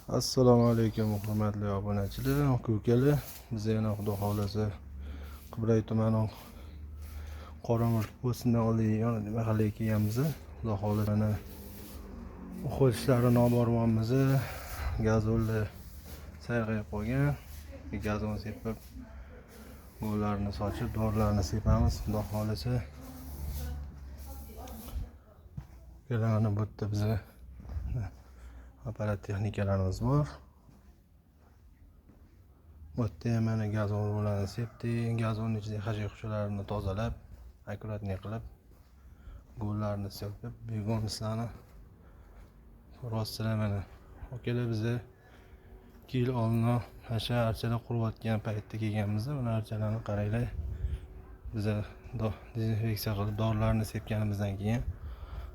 Assalomu alaykum hurmatli obunachilar, aka-ukalar. Biz yana xudo xolasa Qibray tumani Qoramurd postidan olingan mahallaga kelganmiz. Xudo xolasa o'quv ishlarini olib boramiz. Gazolni sayrg'ayib qolgan. Gazon sepib, gollarni sochib, dorilarni sepamiz. Xudo xolasa kelani bu yerda biza aparat texnikalarimiz bor. Bu yerda mana gazon rulani sepdik. Gazonning ichidagi hashar-hushlarni tozalab, akkuratlik qilib, gollarni sepib, begonistlarni rostini mana okalar biza 2 yil oldin hashar archalar quriyotgan paytda kelganmiz. Mana archalarni qaranglar. Biza dezinfeksiya qilib, dorilarni sepganimizdan keyin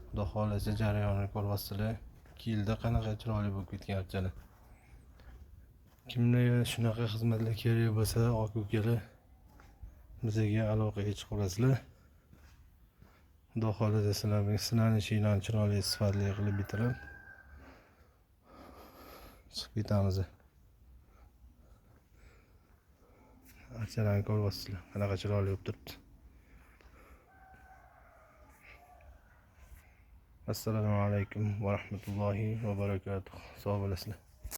xudo xolasa jarayonini ko'ryapsizlar. 2 yilda qanaqa chiroyli bo'lib ketgan archalar. Kimlarga shunaqa xizmatlar kerak bo'lsa, aka-ukalar bizga aloqaga chiqasizlar. Xudo xolasa sizlarning ishinglarni chiroyli, sifatli qilib bitirib chiqib ketamiz. Archalarni ko'ryapsizlar, qanaqa chiroyli bo'lib turibdi. Assalomu alaykum va rahmatullohi va barakatuh. Sog' bo'lasizlar.